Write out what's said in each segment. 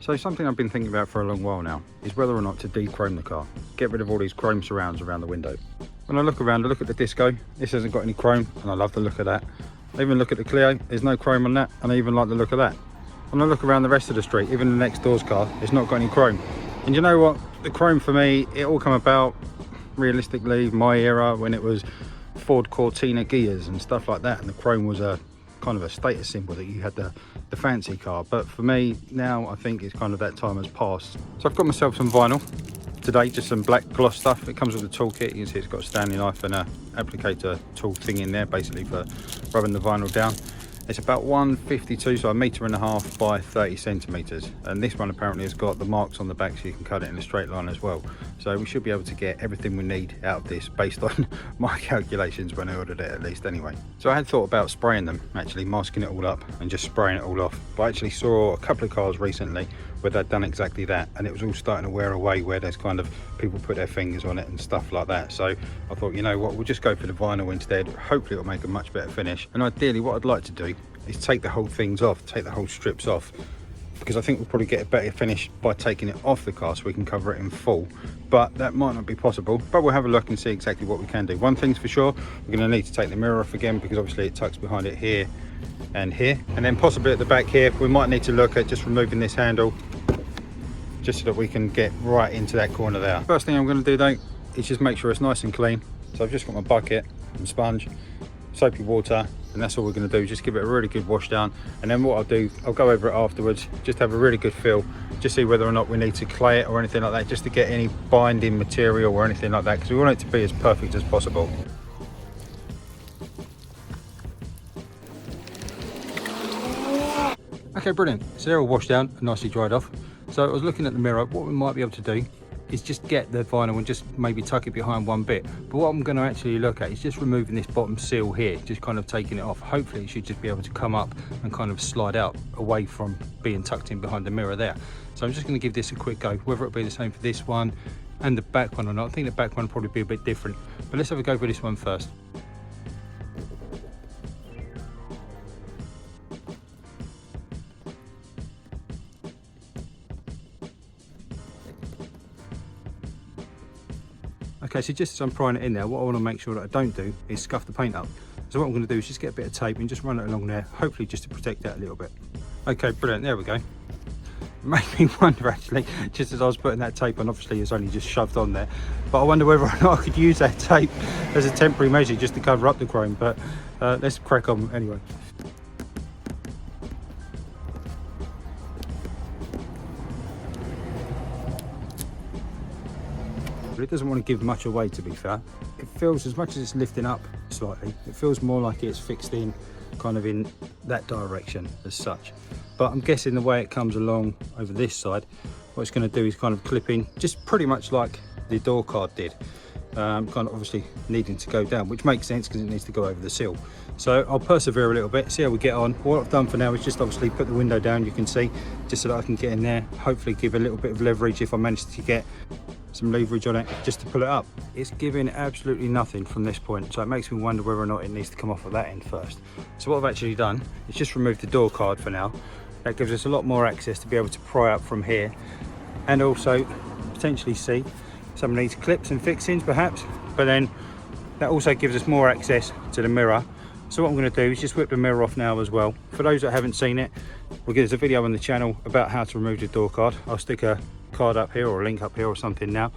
So something I've been thinking about for a long while now is whether or not to dechrome the car. Get rid of all these chrome surrounds around the window. When I look around, I look at the Disco, this hasn't got any chrome, and I love the look of that. I even look at the Clio, there's no chrome on that, and I even like the look of that. When I look around the rest of the street, even the next door's car, it's not got any chrome. And you know what? The chrome for me, it all come about, realistically, my era, when it was Ford Cortina gears and stuff like that, and the chrome was a kind of a status symbol that you had the fancy car. But for me now, I think it's kind of that time has passed. So I've got myself some vinyl today, just some black gloss stuff. It comes with a toolkit. You can see it's got a Stanley knife and a applicator tool thing in there, basically for rubbing the vinyl down. It's about 152, so 1.5 meters by 30 centimeters, and this one apparently has got the marks on the back so you can cut it in a straight line as well. So we should be able to get everything we need out of this based on my calculations when I ordered it, at least anyway. So I had thought about spraying them, actually masking it all up and just spraying it all off. But I actually saw a couple of cars recently where they'd done exactly that, and it was all starting to wear away, where there's kind of people put their fingers on it and stuff like that. So I thought, you know what, we'll just go for the vinyl instead. Hopefully it'll make a much better finish. And ideally what I'd like to do is take the whole things off, take the whole strips off, because I think we'll probably get a better finish by taking it off the car so we can cover it in full. But that might not be possible, but we'll have a look and see exactly what we can do. One thing's for sure, we're going to need to take the mirror off again, because obviously it tucks behind it here and here, and then possibly at the back here we might need to look at just removing this handle just so that we can get right into that corner there. First thing I'm going to do though is just make sure it's nice and clean. So I've just got my bucket and sponge, soapy water, and that's all we're going to do. Just give it a really good wash down, and then what I'll do, I'll go over it afterwards, just have a really good feel, just see whether or not we need to clay it or anything like that, just to get any binding material or anything like that, because we want it to be as perfect as possible. Okay, brilliant. So they're all washed down and nicely dried off. So I was looking at the mirror, what we might be able to do is just get the vinyl and just maybe tuck it behind one bit. But what I'm going to actually look at is just removing this bottom seal here, just kind of taking it off. Hopefully it should just be able to come up and kind of slide out away from being tucked in behind the mirror there. So I'm just going to give this a quick go, whether it'll be the same for this one and the back one or not. I think the back one will probably be a bit different, but let's have a go for this one first. Okay, so just as I'm prying it in there, what I want to make sure that I don't do is scuff the paint up. So what I'm going to do is just get a bit of tape and just run it along there, hopefully just to protect that a little bit. Okay, brilliant, there we go. It made me wonder actually, just as I was putting that tape on, obviously it's only just shoved on there, but I wonder whether or not I could use that tape as a temporary measure just to cover up the chrome, but let's crack on anyway. But it doesn't want to give much away, to be fair. It feels, as much as it's lifting up slightly, it feels more like it's fixed in kind of in that direction as such. But I'm guessing the way it comes along over this side, what it's going to do is kind of clip in, just pretty much like the door card did. Kind of obviously needing to go down, which makes sense because it needs to go over the sill. So I'll persevere a little bit, see how we get on. What I've done for now is just obviously put the window down, you can see, just so that I can get in there, hopefully give a little bit of leverage if I manage to get some leverage on it just to pull it up. It's giving absolutely nothing from this point, so it makes me wonder whether or not it needs to come off of that end first. So what I've actually done is just removed the door card for now. That gives us a lot more access to be able to pry up from here, and also potentially see some of these clips and fixings perhaps, but then that also gives us more access to the mirror. So what I'm going to do is just whip the mirror off now as well. For those that haven't seen it, there's a video on the channel about how to remove the door card. I'll stick a card up here or a link up here or something now,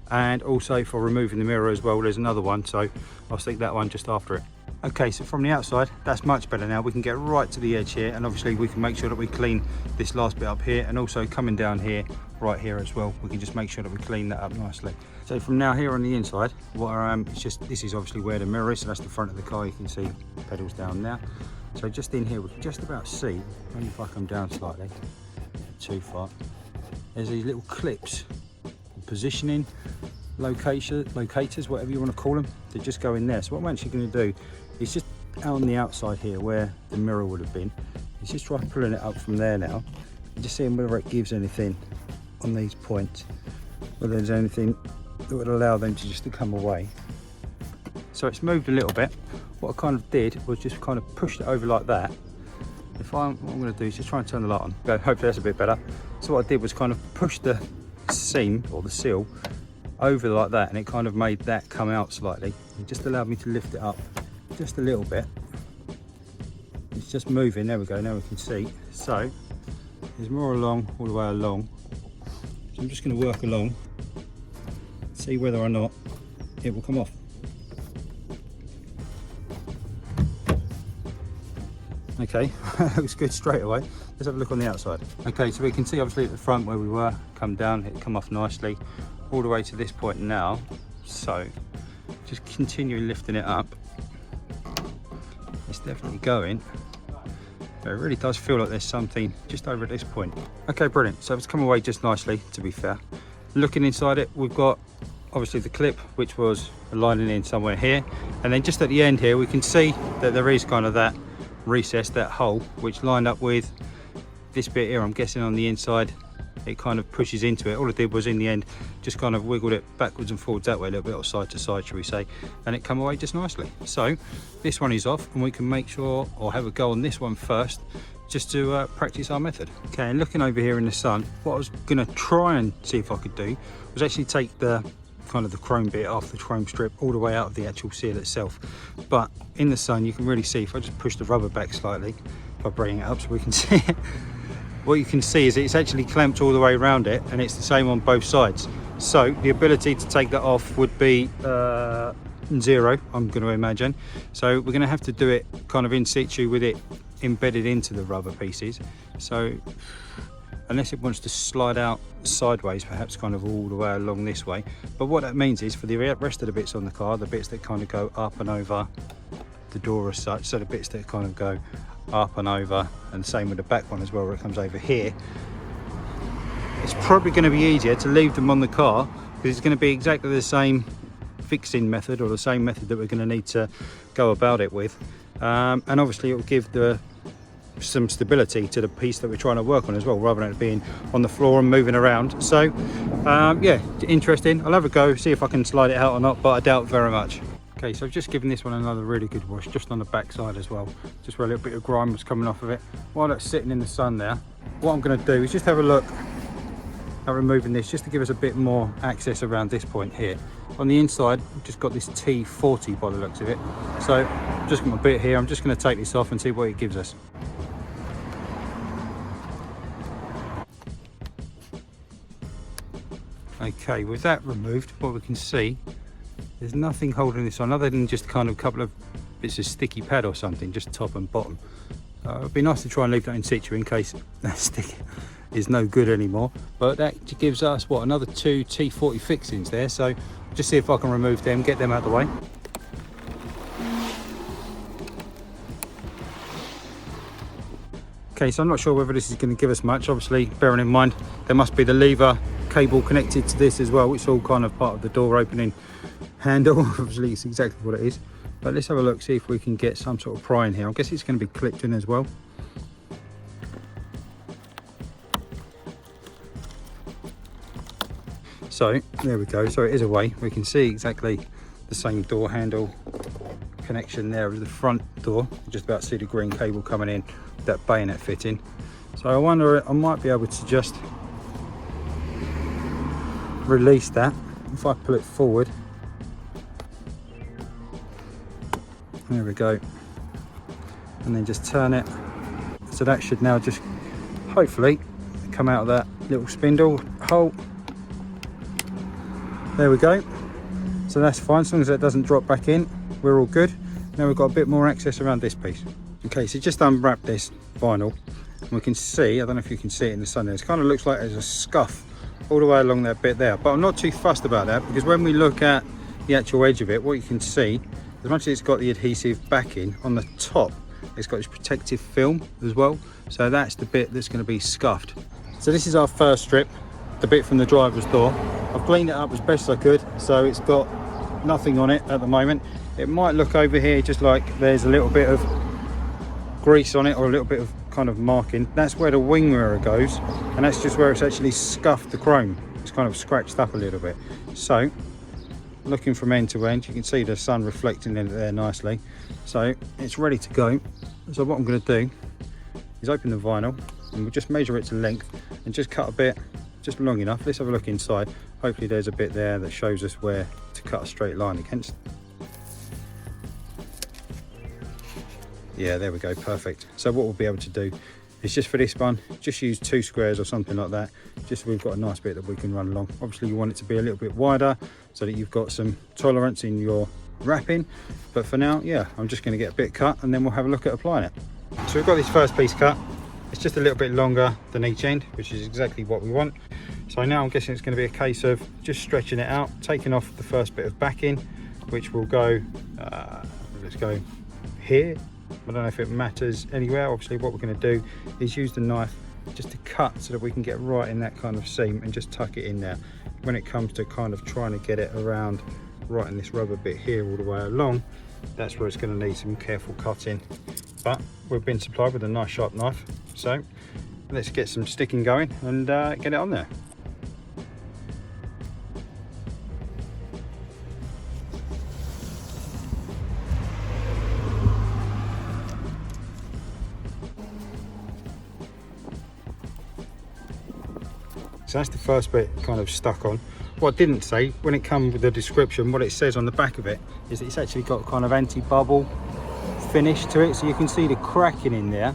and also for removing the mirror as well, there's another one, so I'll stick that one just after it. Okay, so from the outside that's much better now. We can get right to the edge here, and obviously we can make sure that we clean this last bit up here, and also coming down here, right here as well, we can just make sure that we clean that up nicely. So from now here on the inside, what it's just, this is obviously where the mirror is, so that's the front of the car. You can see pedals down now. So just in here we can just about see, maybe if I come down slightly, not too far, there's these little clips, positioning locators, whatever you want to call them, they just go in there. So what I'm actually going to do is just out on the outside here where the mirror would have been, is just try pulling it up from there now, and just seeing whether it gives anything on these points, whether there's anything that would allow them to just to come away. So it's moved a little bit. What I kind of did was just kind of pushed it over like that. What I'm going to do is just try and turn the light on. Hopefully that's a bit better. So what I did was kind of push the seam or the sill over like that, and it kind of made that come out slightly. It just allowed me to lift it up just a little bit. It's just moving. There we go, now we can see. So there's more along, all the way along. So I'm just going to work along, see whether or not it will come off. Okay, that looks good straight away. Let's have a look on the outside. Okay, so we can see obviously at the front where we were, come down, it come off nicely, all the way to this point now. So just continuing lifting it up. It's definitely going. But it really does feel like there's something just over at this point. Okay, brilliant. So it's come away just nicely, to be fair. Looking inside it, we've got obviously the clip, which was aligning in somewhere here. And then just at the end here, we can see that there is kind of that recess, that hole, which lined up with this bit here. I'm guessing on the inside it kind of pushes into it. All I did was in the end just kind of wiggled it backwards and forwards that way a little bit, or side to side shall we say, and it come away just nicely. So this one is off, and we can make sure, or have a go on this one first, just to practice our method. Okay, and looking over here in the sun, what I was going to try and see if I could do was actually take the kind of the chrome bit off, the chrome strip, all the way out of the actual seal itself. But in the sun you can really see, if I just push the rubber back slightly by bringing it up so we can see it, what you can see is it's actually clamped all the way around it, and it's the same on both sides. So the ability to take that off would be zero, I'm going to imagine. So we're going to have to do it kind of in situ with it embedded into the rubber pieces. So unless it wants to slide out sideways, perhaps kind of all the way along this way. But what that means is for the rest of the bits on the car, the bits that kind of go up and over the door as such, so the bits that kind of go up and over, and the same with the back one as well, where it comes over here, it's probably going to be easier to leave them on the car, because it's going to be exactly the same fixing method, or the same method that we're going to need to go about it with, and obviously it will give some stability to the piece that we're trying to work on as well, rather than it being on the floor and moving around. So yeah, interesting. I'll have a go, see if I can slide it out or not, but I doubt very much. Okay, so I've just given this one another really good wash, just on the back side as well, just where a little bit of grime was coming off of it. While that's sitting in the sun there, what I'm going to do is just have a look at removing this, just to give us a bit more access around this point here. On the inside, I've just got this T40 by the looks of it. So just got my bit here, I'm just going to take this off and see what it gives us. Okay, with that removed, what we can see, there's nothing holding this on other than just kind of a couple of bits of sticky pad or something, just top and bottom. It'd be nice to try and leave that in situ in case that stick is no good anymore. But that gives us, what, another 2 T40 fixings there. So just see if I can remove them, get them out of the way. Okay, so I'm not sure whether this is going to give us much. Obviously, bearing in mind there must be the lever cable connected to this as well, which is all kind of part of the door opening handle. Obviously it's exactly what it is, but let's have a look, see if we can get some sort of pry in here. I guess it's going to be clipped in as well. So there we go, so it is a way. We can see exactly the same door handle connection there as the front door. Just about see the green cable coming in with that bayonet fitting. So I wonder, I might be able to just release that if I pull it forward. There we go, and then just turn it, so that should now just hopefully come out of that little spindle hole. There we go, so that's fine, as long as that doesn't drop back in, we're all good. Now we've got a bit more access around this piece. Okay, so just unwrap this vinyl, and we can see, I don't know if you can see it in the sun there, it kind of looks like there's a scuff all the way along that bit there, but I'm not too fussed about that, because when we look at the actual edge of it, what you can see, as much as it's got the adhesive backing, on the top it's got this protective film as well, so that's the bit that's going to be scuffed. So this is our first strip, the bit from the driver's door. I've cleaned it up as best I could, so it's got nothing on it at the moment. It might look over here just like there's a little bit of grease on it, or a little bit of kind of marking. That's where the wing mirror goes, and that's just where it's actually scuffed the chrome. It's kind of scratched up a little bit. So looking from end to end, you can see the sun reflecting in it there nicely, so it's ready to go. So what I'm going to do is open the vinyl, and we'll just measure it to length and just cut a bit, just long enough. Let's have a look inside. Hopefully there's a bit there that shows us where to cut a straight line against. Yeah, there we go, perfect. So what we'll be able to do is just for this one, just use 2 squares or something like that, just so we've got a nice bit that we can run along. Obviously you want it to be a little bit wider so that you've got some tolerance in your wrapping, but for now, yeah, I'm just going to get a bit cut and then we'll have a look at applying it. So we've got this first piece cut. It's just a little bit longer than each end, which is exactly what we want. So now I'm guessing it's going to be a case of just stretching it out, taking off the first bit of backing, which will go, let's go here. I don't know if it matters anywhere. Obviously what we're going to do is use the knife just to cut so that we can get right in that kind of seam and just tuck it in there. When it comes to kind of trying to get it around right in this rubber bit here all the way along, that's where it's going to need some careful cutting. But we've been supplied with a nice sharp knife, so let's get some sticking going and get it on there. So that's the first bit kind of stuck on. What I didn't say, when it comes with the description, what it says on the back of it is that it's actually got kind of anti-bubble finish to it. So you can see the cracking in there,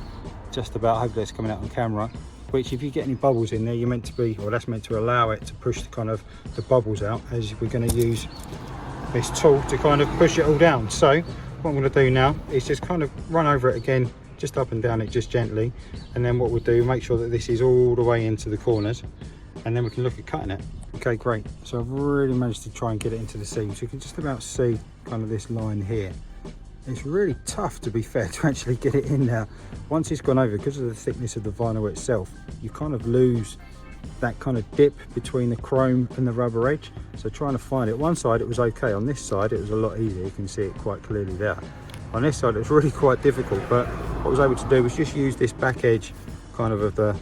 just about, hopefully it's coming out on camera, which if you get any bubbles in there, you're meant to be, or that's meant to allow it to push the kind of the bubbles out, as we're going to use this tool to kind of push it all down. So what I'm going to do now is just kind of run over it again, just up and down it just gently, and then what we'll do, make sure that this is all the way into the corners, and then we can look at cutting it. Okay, great. So I've really managed to try and get it into the seam, so you can just about see kind of this line here. It's really tough, to be fair, to actually get it in there. Once it's gone over, because of the thickness of the vinyl itself, you kind of lose that kind of dip between the chrome and the rubber edge. So trying to find it, one side it was okay, on this side it was a lot easier, you can see it quite clearly there. On this side it was really quite difficult, but what I was able to do was just use this back edge kind of the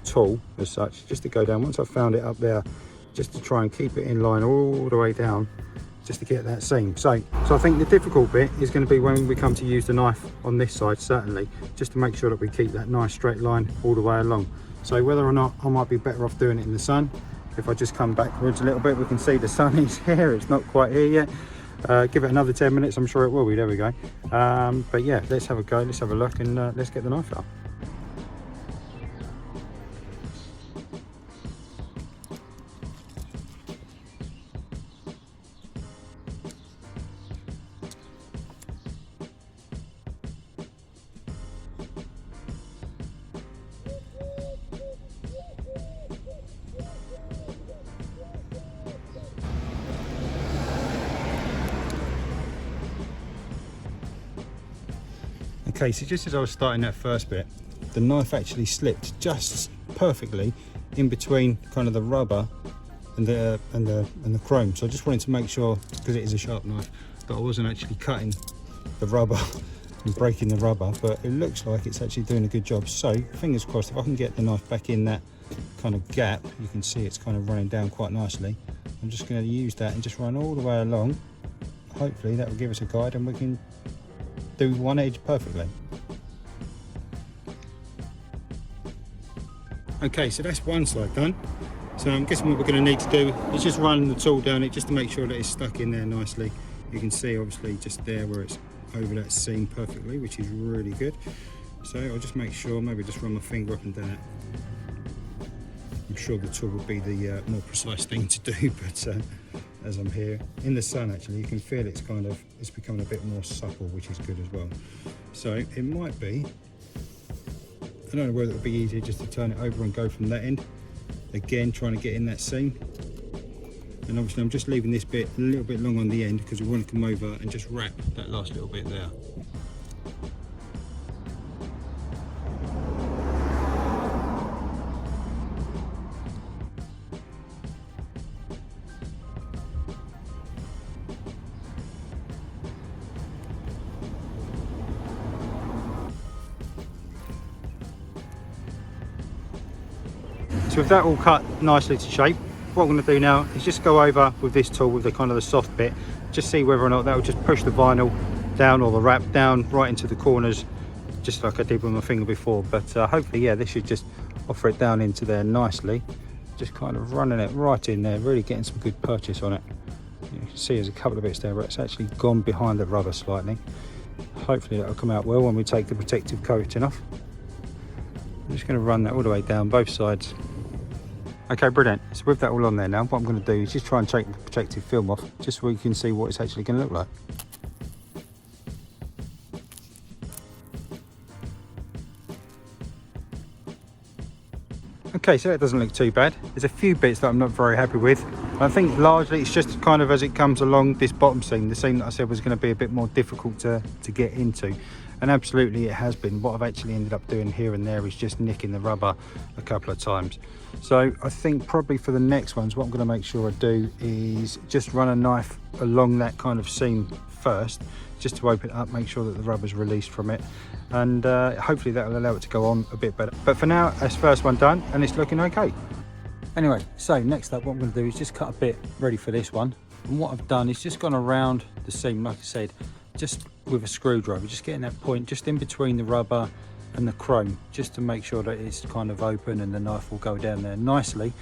tool as such, just to go down. Once I found it up there, just to try and keep it in line all the way down, just to get that seam. So I think the difficult bit is going to be when we come to use the knife on this side, certainly, just to make sure that we keep that nice straight line all the way along. So whether or not I might be better off doing it in the sun, if I just come backwards a little bit, we can see the sun is here, it's not quite here yet. Give it another 10 minutes, I'm sure it will be, there we go. But yeah, let's have a go, let's have a look, and let's get the knife out. Okay, so just as I was starting that first bit, the knife actually slipped just perfectly in between kind of the rubber and the chrome. So I just wanted to make sure, because it is a sharp knife, that I wasn't actually cutting the rubber and breaking the rubber, but it looks like it's actually doing a good job. So fingers crossed, if I can get the knife back in that kind of gap, you can see it's kind of running down quite nicely. I'm just going to use that and just run all the way along. Hopefully that will give us a guide and we can do one edge perfectly. Okay, so that's one side done. So I'm guessing what we're going to need to do is just run the tool down it just to make sure that it's stuck in there nicely. You can see obviously just there where it's over that seam perfectly, which is really good. So I'll just make sure, maybe just run my finger up and down it. I'm sure the tool would be the more precise thing to do, but as I'm here in the sun, actually you can feel it's becoming a bit more supple, which is good as well. So it might be, I don't know whether it would be easier just to turn it over and go from that end, again trying to get in that seam. And obviously I'm just leaving this bit a little bit long on the end because we want to come over and just wrap that last little bit there. So with that all cut nicely to shape, what I'm going to do now is just go over with this tool with the kind of the soft bit, just see whether or not that will just push the vinyl down or the wrap down right into the corners just like I did with my finger before, but hopefully, yeah, this should just offer it down into there nicely. Just kind of running it right in there, really getting some good purchase on it. You can see there's a couple of bits there, but it's actually gone behind the rubber slightly. Hopefully that'll come out well when we take the protective coating off. I'm just going to run that all the way down both sides. Okay, brilliant. So with that all on there now, what I'm going to do is just try and take the protective film off, just so we can see what it's actually going to look like. Okay, so that doesn't look too bad. There's a few bits that I'm not very happy with. I think largely it's just kind of as it comes along this bottom seam, the seam that I said was going to be a bit more difficult to get into. And absolutely it has been. What I've actually ended up doing here and there is just nicking the rubber a couple of times. So I think probably for the next ones, what I'm going to make sure I do is just run a knife along that kind of seam first, just to open it up, make sure that the rubber's released from it, and hopefully that will allow it to go on a bit better. But for now, that's first one done and it's looking okay. Anyway, so next up what I'm going to do is just cut a bit ready for this one. And what I've done is just gone around the seam, like I said, just with a screwdriver, just getting that point just in between the rubber and the chrome, just to make sure that it's kind of open and the knife will go down there nicely,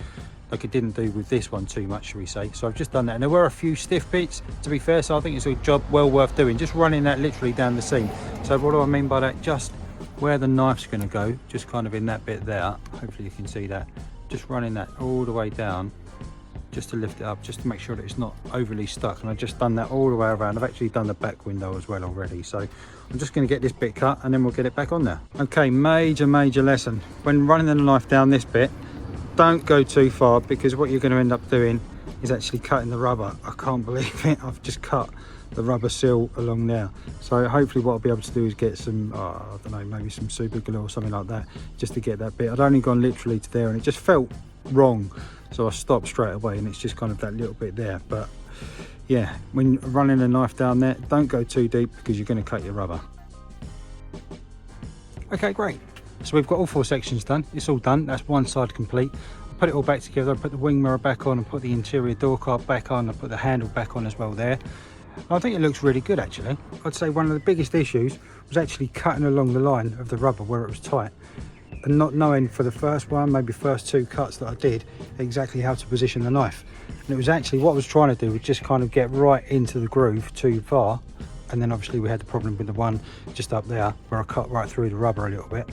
like it didn't do with this one too much, shall we say. So I've just done that, and there were a few stiff bits, to be fair, so I think it's a job well worth doing, just running that literally down the seam. So what do I mean by that? Just where the knife's going to go, just kind of in that bit there, hopefully you can see that, just running that all the way down, just to lift it up, just to make sure that it's not overly stuck. And I've just done that all the way around. I've actually done the back window as well already, so I'm just going to get this bit cut and then we'll get it back on there. Okay, major lesson when running the knife down this bit, don't go too far, because what you're going to end up doing is actually cutting the rubber. I can't believe it, I've just cut the rubber seal along there. So hopefully what I'll be able to do is get some I don't know, maybe some super glue or something like that, just to get that bit. I'd only gone literally to there and it just felt wrong, so I stopped straight away, and it's just kind of that little bit there. But yeah, when running a knife down there, don't go too deep, because you're going to cut your rubber. Okay, great. So we've got all 4 sections done. It's all done. That's one side complete. I put it all back together. I put the wing mirror back on and put the interior door card back on. I put the handle back on as well there. I think it looks really good actually. I'd say one of the biggest issues was actually cutting along the line of the rubber where it was tight, and not knowing for the first one, maybe first 2 cuts that I did, exactly how to position the knife. And it was actually what I was trying to do was just kind of get right into the groove too far. And then obviously we had the problem with the one just up there where I cut right through the rubber a little bit.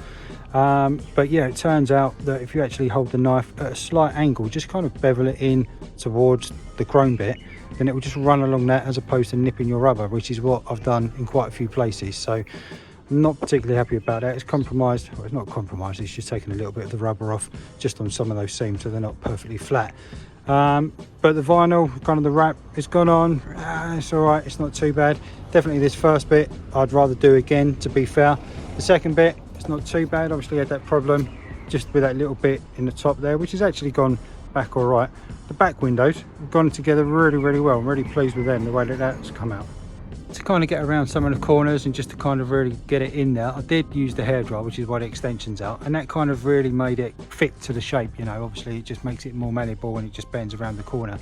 But yeah, it turns out that if you actually hold the knife at a slight angle, just kind of bevel it in towards the chrome bit, then it will just run along that as opposed to nipping your rubber, which is what I've done in quite a few places. So I'm not particularly happy about that. It's compromised, well, it's not compromised, it's just taking a little bit of the rubber off just on some of those seams, so they're not perfectly flat. But the vinyl, kind of the wrap, is gone on. It's all right, it's not too bad. Definitely this first bit I'd rather do again, to be fair. The second bit, it's not too bad. Obviously I had that problem just with that little bit in the top there, which has actually gone back all right. The back windows have gone together really well. I'm really pleased with them, the way that that's come out. To kind of get around some of the corners and just to kind of really get it in there, I did use the hairdryer, which is why the extension's out, and that kind of really made it fit to the shape, you know. Obviously it just makes it more malleable and it just bends around the corner.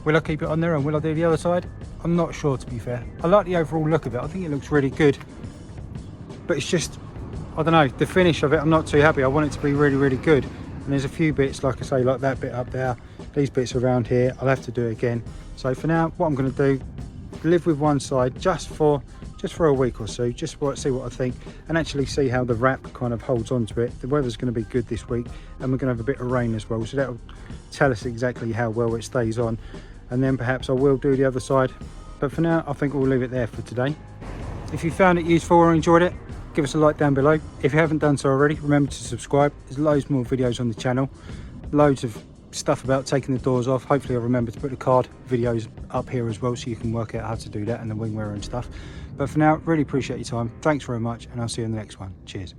Will I keep it on there and will I do the other side? I'm not sure, to be fair. I like the overall look of it. I think it looks really good, but it's just, I don't know, the finish of it, I'm not too happy. I want it to be really good, and there's a few bits, like I say, like that bit up there, these bits around here, I'll have to do it again. So for now, what I'm going to do, live with one side just for a week or so, just see what I think, and actually see how the wrap kind of holds on to it. The weather's going to be good this week, and we're going to have a bit of rain as well, so that'll tell us exactly how well it stays on, and then perhaps I will do the other side. But for now, I think we'll leave it there for today. If you found it useful or enjoyed it, give us a like down below. If you haven't done so already, remember to subscribe. There's loads more videos on the channel, loads of stuff about taking the doors off. Hopefully I'll remember to put the card videos up here as well, so you can work out how to do that, and the wing mirror and stuff. But for now, really appreciate your time. Thanks very much, and I'll see you in the next one. Cheers.